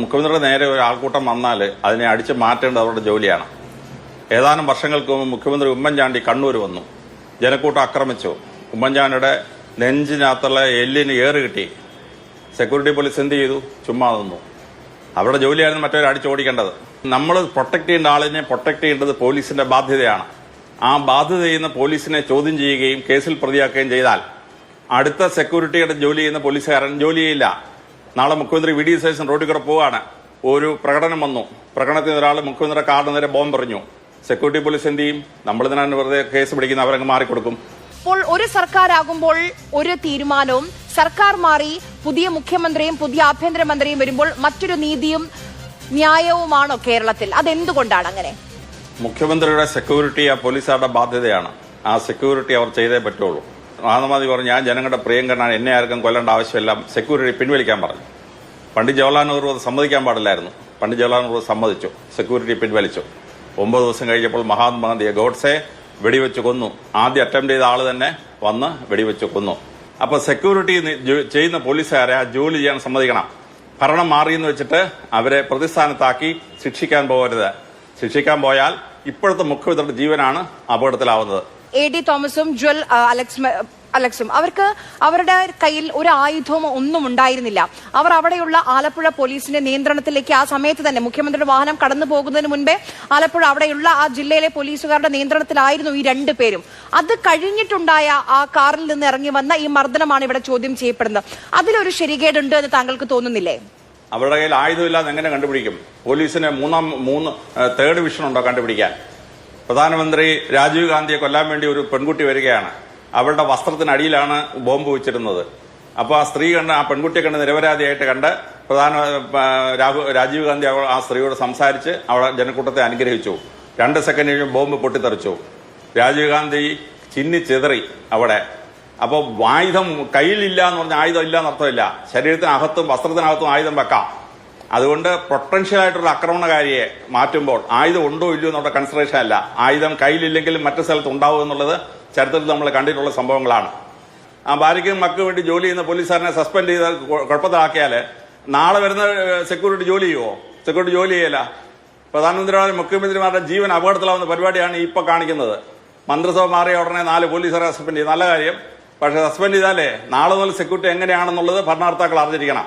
മുഖ്യമന്ത്രിയുടെ നേരെ ഒരു ആൾക്കൂട്ടം വന്നാൽ അതിനെ അടിച്ചു മാറ്റേണ്ടത് അവരുടെ ജോലിയാണ്. ഏതാനും വർഷങ്ങൾക്ക് മുമ്പ് മുഖ്യമന്ത്രി ഉമ്മൻചാണ്ടി കണ്ണൂർ വന്നു. ജനക്കൂട്ടം ആക്രമിച്ചു. ഉമ്മൻചാണ്ടിയുടെ നെഞ്ചിനകത്തുള്ള എല്ലിന് ഏറ് കിട്ടി. സെക്യൂരിറ്റി പോലീസ് എന്ത് ചെയ്തു? ചുമ്മാ നിന്നു. അവരുടെ ജോലിയായിരുന്നു മറ്റവരെ അടിച്ചോടിക്കേണ്ടത്. നമ്മൾ പ്രൊട്ടക്ട് ചെയ്യേണ്ട ആളിനെ പ്രൊട്ടക്ട് ചെയ്യേണ്ടത് പോലീസിന്റെ ബാധ്യതയാണ്. ആ ബാധ്യത ചെയ്യുന്ന പോലീസിനെ ചോദ്യം ചെയ്യുകയും കേസിൽ പ്രതിയാക്കുകയും ചെയ്താൽ അടുത്ത സെക്യൂരിറ്റിയുടെ ജോലി ചെയ്യുന്ന പോലീസുകാരൻ ജോലി ചെയ്യില്ല. നാളെ മുഖ്യമന്ത്രി വി ഡി സതീശൻ റോഡിൽ കൂടെ പോവാണ്. ഒരു പ്രകടനം വന്നു. പ്രകടനത്തിന് ഒരാൾ മുഖ്യമന്ത്രിയുടെ കാറിന് നേരെ ബോംബ് എറിഞ്ഞു. സെക്യൂരിറ്റി പോലീസ് എന്ത് ചെയ്യും? നമ്മൾ ഇതിനാണ് വെറുതെ കേസ് പിടിക്കുന്ന, അവരങ്ങ് മാറിക്കൊടുക്കും. അപ്പോൾ ഒരു സർക്കാരാകുമ്പോൾ ഒരു തീരുമാനവും, സർക്കാർ മാറി പുതിയ മുഖ്യമന്ത്രിയും പുതിയ ആഭ്യന്തരമന്ത്രിയും വരുമ്പോൾ മറ്റൊരു നീതിയും ന്യായവുമാണോ കേരളത്തിൽ? അതെന്തുകൊണ്ടാണ് അങ്ങനെ? മുഖ്യമന്ത്രിയുടെ സെക്യൂരിറ്റി ആ പോലീസുകാരുടെ ബാധ്യതയാണ്. ആ സെക്യൂരിറ്റി അവർ ചെയ്തേ പറ്റുള്ളൂ. മഹാത്മാഗാന്ധി പറഞ്ഞു, ഞാൻ ജനങ്ങളുടെ പ്രിയങ്കരനാണ്, എന്നെ ആർക്കും കൊല്ലേണ്ട ആവശ്യമില്ല, സെക്യൂരിറ്റി പിൻവലിക്കാൻ പറഞ്ഞു. പണ്ഡിറ്റ് ജവഹർലാൽ നെഹ്റു അത് സമ്മതിക്കാൻ പാടില്ലായിരുന്നു. പണ്ഡിറ്റ് ജവഹർലാൽ നെഹ്റു സമ്മതിച്ചു, സെക്യൂരിറ്റി പിൻവലിച്ചു. 9 ദിവസം കഴിഞ്ഞപ്പോൾ മഹാത്മാഗാന്ധിയെ ഗോഡ്സെ വെടിവെച്ച് കൊന്നു. ആദ്യം അറ്റംപ്റ്റ് ചെയ്ത ആള് തന്നെ വന്ന് വെടിവെച്ച് കൊന്നു. അപ്പൊ സെക്യൂരിറ്റി ചെയ്യുന്ന പോലീസുകാരെ ആ ജോലി ചെയ്യാൻ സമ്മതിക്കണം. ഭരണം മാറിയെന്ന് വെച്ചിട്ട് അവരെ പ്രതിസ്ഥാനത്താക്കി ശിക്ഷിക്കാൻ പോകരുത്. ശിക്ഷിക്കാൻ പോയാൽ ഇപ്പോഴത്തെ മുഖ്യമന്ത്രിയുടെ ജീവനാണ് അപകടത്തിലാവുന്നത്. A.D. തോമസും ജ്വൽ അലക്സും അവർക്ക് അവരുടെ കയ്യിൽ ഒരു ആയുധവും ഒന്നും ഉണ്ടായിരുന്നില്ല. അവർ അവിടെയുള്ള ആലപ്പുഴ പോലീസിന്റെ നിയന്ത്രണത്തിലേക്ക് ആ സമയത്ത് തന്നെ മുഖ്യമന്ത്രിയുടെ വാഹനം കടന്നു പോകുന്നതിന് മുൻപേ ആലപ്പുഴ അവിടെയുള്ള ആ ജില്ലയിലെ പോലീസുകാരുടെ നിയന്ത്രണത്തിലായിരുന്നു ഈ 2 പേരും. അത് കഴിഞ്ഞിട്ടുണ്ടായ ആ കാറിൽ നിന്ന് ഇറങ്ങി വന്ന ഈ മർദ്ദനമാണ് ഇവിടെ ചോദ്യം ചെയ്യപ്പെടുന്നത്. അതിലൊരു ശരികേടുണ്ട് എന്ന് താങ്കൾക്ക് തോന്നുന്നില്ലേ? അവരുടെ കയ്യിൽ ആയുധമില്ലാതെ എങ്ങനെ കണ്ടുപിടിക്കും? പോലീസിന് തേർഡ് വിഷൻ ഉണ്ടോ കണ്ടുപിടിക്കാൻ? പ്രധാനമന്ത്രി രാജീവ് ഗാന്ധിയെ കൊല്ലാൻ വേണ്ടി ഒരു പെൺകുട്ടി വരികയാണ്. അവരുടെ വസ്ത്രത്തിനടിയിലാണ് ബോംബ് വെച്ചിരുന്നത്. അപ്പൊ ആ സ്ത്രീ കണ്ട്, ആ പെൺകുട്ടിയെ കണ്ട് നിരപരാധിയായിട്ട് കണ്ട് രാജീവ് ഗാന്ധി ആ സ്ത്രീയോട് സംസാരിച്ച് അവളെ ജനക്കൂട്ടത്തെ അനുഗ്രഹിച്ചു. 2 സെക്കൻഡ് കഴിഞ്ഞ് ബോംബ് പൊട്ടിത്തെറിച്ചു. രാജീവ് ഗാന്ധി ചിന്നിച്ചെതറി അവിടെ. അപ്പൊ ആയുധം കയ്യിലില്ല എന്ന് പറഞ്ഞാൽ ആയുധം ഇല്ല എന്നർത്ഥമില്ല. ശരീരത്തിനകത്തും വസ്ത്രത്തിനകത്തും ആയുധം വെക്കാം. അതുകൊണ്ട് പൊട്ടൻഷ്യൽ ആയിട്ടുള്ള ആക്രമണകാരിയെ മാറ്റുമ്പോൾ ആയുധം ഉണ്ടോ ഇല്ലയോ എന്നുള്ള കൺസിഡറേഷൻ അല്ല. ആയുധം കയ്യിലില്ലെങ്കിലും മറ്റു സ്ഥലത്ത് ഉണ്ടാവും എന്നുള്ളത് ചരിത്രത്തിൽ നമ്മൾ കണ്ടിട്ടുള്ള സംഭവങ്ങളാണ്. ആ ഭാര്യയ്ക്കും മക്കൾക്ക് വേണ്ടി ജോലി ചെയ്യുന്ന പോലീസുകാരനെ സസ്പെൻഡ് ചെയ്ത് കുഴപ്പത്തിലാക്കിയാൽ നാളെ വരുന്ന സെക്യൂരിറ്റി ജോലി ചെയ്യുമോ? സെക്യൂരിറ്റി ജോലി ചെയ്യല. പ്രധാനമന്ത്രിമാരും മുഖ്യമന്ത്രിമാരുടെ ജീവൻ അപകടത്തിലാവുന്ന പരിപാടിയാണ് ഇപ്പൊ കാണിക്കുന്നത്. മന്ത്രിസഭ മാറിയ ഉടനെ 4 പോലീസുകാരെ സസ്പെൻഡ് ചെയ്യും. നല്ല കാര്യം. പക്ഷെ സസ്പെൻഡ് ചെയ്താലേ നാളെ മുതൽ സെക്യൂരിറ്റി എങ്ങനെയാണെന്നുള്ളത് ഭരണകർത്താക്കൾ അറിഞ്ഞിരിക്കണം.